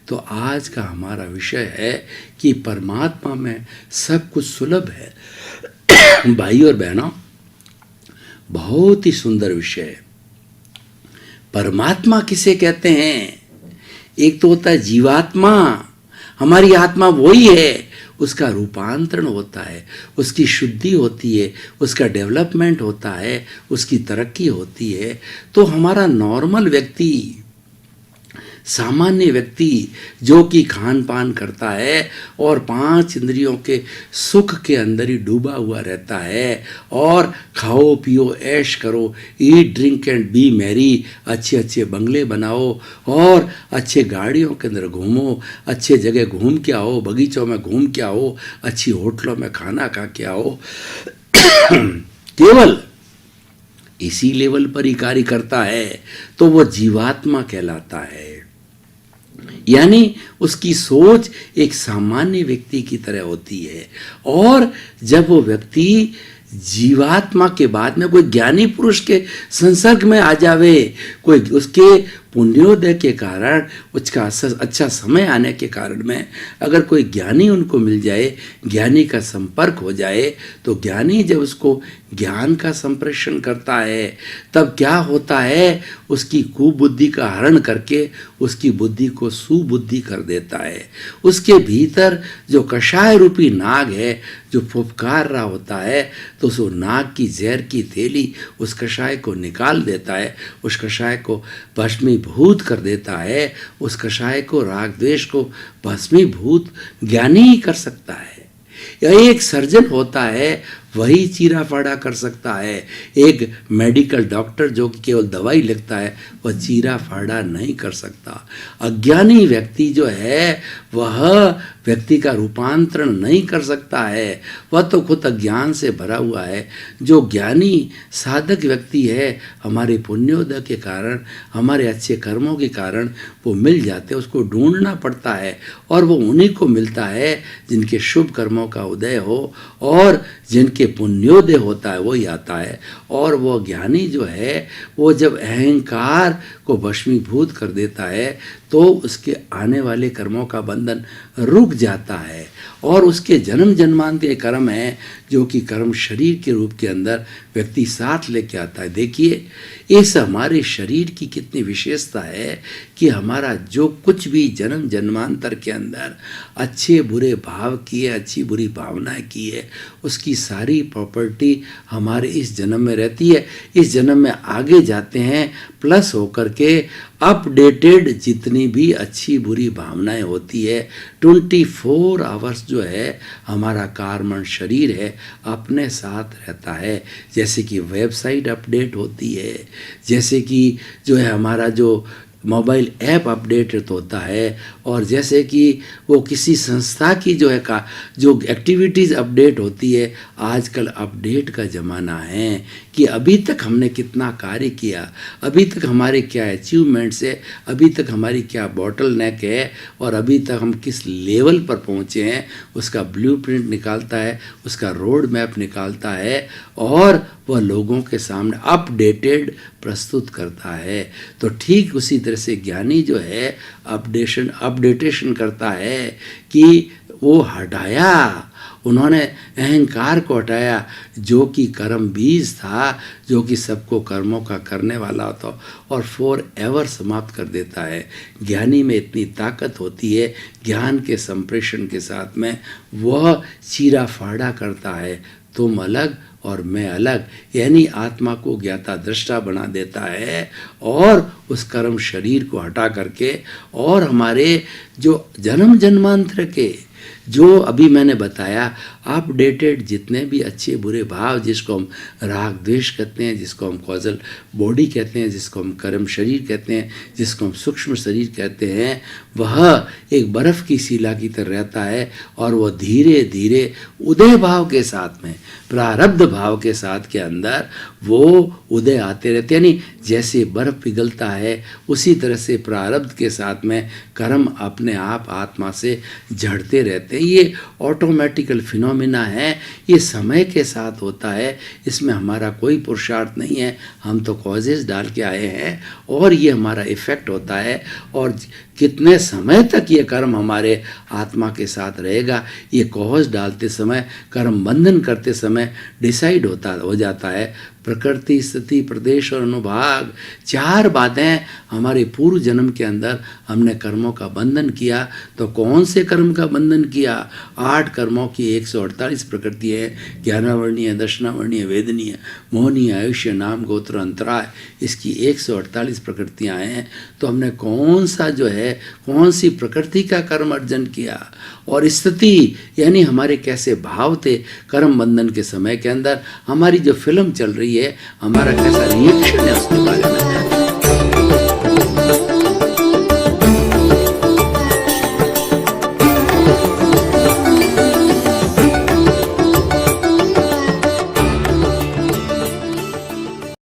तो आज का हमारा विषय है कि परमात्मा में सब कुछ सुलभ है। भाई और बहनों, बहुत ही सुंदर विषय है। परमात्मा किसे कहते हैं? एक तो होता है जीवात्मा, हमारी आत्मा वही है, उसका रूपांतरण होता है, उसकी शुद्धि होती है, उसका डेवलपमेंट होता है, उसकी तरक्की होती है। तो हमारा नॉर्मल व्यक्ति, सामान्य व्यक्ति जो कि खान पान करता है और 5 इंद्रियों के सुख के अंदर ही डूबा हुआ रहता है और खाओ पियो ऐश करो, eat drink and B Mary, अच्छे अच्छे बंगले बनाओ और अच्छे गाड़ियों के अंदर घूमो, अच्छे जगह घूम के आओ, बगीचों में घूम के आओ, अच्छी होटलों में खाना खा के आओ। केवल इसी लेवल पर ही कार्य करता है तो वो जीवात्मा कहलाता है। यानी उसकी सोच एक सामान्य व्यक्ति की तरह होती है। और जब वो व्यक्ति जीवात्मा के बाद में कोई ज्ञानी पुरुष के संसर्ग में आ जावे, कोई उसके पुण्योदय के कारण, उसका अच्छा समय आने के कारण में अगर कोई ज्ञानी उनको मिल जाए, ज्ञानी का संपर्क हो जाए, तो ज्ञानी जब उसको ज्ञान का संप्रेषण करता है तब क्या होता है, उसकी कुबुद्धि का हरण करके उसकी बुद्धि को सुबुद्धि कर देता है। उसके भीतर जो कषाय रूपी नाग है जो फुफकार रहा होता है, तो उस नाग की जहर की थैली उस कषाय को निकाल देता है, उस कषाय को भस्मीभूत कर देता है। उस कषाय को, राग द्वेष को भस्मीभूत ज्ञानी ही कर सकता है। या एक सर्जन होता है वही चीरा फाड़ा कर सकता है। एक मेडिकल डॉक्टर जो कि केवल दवाई लिखता है वह चीरा फाड़ा नहीं कर सकता। अज्ञानी व्यक्ति जो है वह व्यक्ति का रूपांतरण नहीं कर सकता है, वह तो खुद अज्ञान से भरा हुआ है। जो ज्ञानी साधक व्यक्ति है, हमारे पुण्योदय के कारण, हमारे अच्छे कर्मों के कारण वो मिल जाते हैं, उसको ढूंढना पड़ता है और वो उन्हीं को मिलता है जिनके शुभ कर्मों का उदय हो और जिनके पुण्योदय होता है वही आता है। और वो ज्ञानी जो है वो जब अहंकार को भस्मीभूत कर देता है तो उसके आने वाले कर्मों का बंधन रुक जाता है और उसके जन्म जन्मांतर के कर्म है जो कि कर्म शरीर के रूप के अंदर व्यक्ति साथ लेके आता है। देखिए, इस हमारे शरीर की कितनी विशेषता है कि हमारा जो कुछ भी जन्म जन्मांतर के अंदर अच्छे बुरे भाव किए, अच्छी बुरी भावनाएं की है, उसकी सारी प्रॉपर्टी हमारे इस जन्म में रहती है। इस जन्म में आगे जाते हैं प्लस होकर के अपडेटेड जितनी भी अच्छी बुरी भावनाएं होती है, 24 आवर्स जो है हमारा कार्बन शरीर है अपने साथ रहता है। जैसे कि वेबसाइट अपडेट होती है, जैसे कि जो है हमारा जो मोबाइल ऐप अपडेटेड होता है, और जैसे कि वो किसी संस्था की जो है जो एक्टिविटीज़ अपडेट होती है। आजकल अपडेट का ज़माना है कि अभी तक हमने कितना कार्य किया, अभी तक हमारे क्या अचीवमेंट्स है, अभी तक हमारी क्या बॉटल नेक है और अभी तक हम किस लेवल पर पहुँचे हैं, उसका ब्लूप्रिंट निकालता है, उसका रोड मैप निकालता है और वह लोगों के सामने अपडेटेड प्रस्तुत करता है। तो ठीक उसी तरह से ज्ञानी जो है अपडेटेशन करता है कि वो हटाया, उन्होंने अहंकार को हटाया जो कि कर्म बीज था, जो कि सबको कर्मों का करने वाला होता और फॉर एवर समाप्त कर देता है। ज्ञानी में इतनी ताकत होती है, ज्ञान के संप्रेषण के साथ में वह चीरा फाड़ा करता है, तुम अलग और मैं अलग, यानी आत्मा को ज्ञाता दृष्टा बना देता है और उस कर्म शरीर को हटा करके और हमारे जो जन्म जन्मांतर के जो अभी मैंने बताया अपडेटेड जितने भी अच्छे बुरे भाव, जिसको हम राग द्वेष कहते हैं, जिसको हम कॉजल बॉडी कहते हैं, जिसको हम कर्म शरीर कहते हैं, जिसको हम सूक्ष्म शरीर कहते हैं, वह एक बर्फ़ की शिला की तरह रहता है और वह धीरे धीरे उदय भाव के साथ में, प्रारब्ध भाव के साथ के अंदर वो उदय आते रहते हैं। यानी जैसे बर्फ़ पिघलता है उसी तरह से प्रारब्ध के साथ में कर्म अपने आप आत्मा से झड़ते रहते हैं। ये ऑटोमेटिकल फिनोमिना है, ये समय के साथ होता है, इसमें हमारा कोई पुरुषार्थ नहीं है, हम तो कॉजेज डाल के आए हैं और ये हमारा इफ़ेक्ट होता है। और कितने समय तक ये कर्म हमारे आत्मा के साथ रहेगा, ये कॉज डालते समय, कर्म बंधन करते समय डिसाइड हो जाता है। प्रकृति, स्थिति, प्रदेश और अनुभाग, 4 बातें हमारे पूर्व जन्म के अंदर हमने कर्मों का बंधन किया। तो कौन से कर्म का बंधन किया? 8 कर्मों की 148 प्रकृति है, ज्ञानावर्णीय, दर्शनावर्णीय, वेदनीय, मोहनीय, आयुष्य, नाम, गोत्र, अंतराय, इसकी 148 प्रकृतियाँ हैं। तो हमने कौन सा जो है, कौन सी प्रकृति का कर्म अर्जन किया, और स्थिति यानी हमारे कैसे भाव थे कर्म बंधन के समय के अंदर, हमारी जो फिल्म चल रही है, हमारा कैसा रिएक्शन है उसके बारे में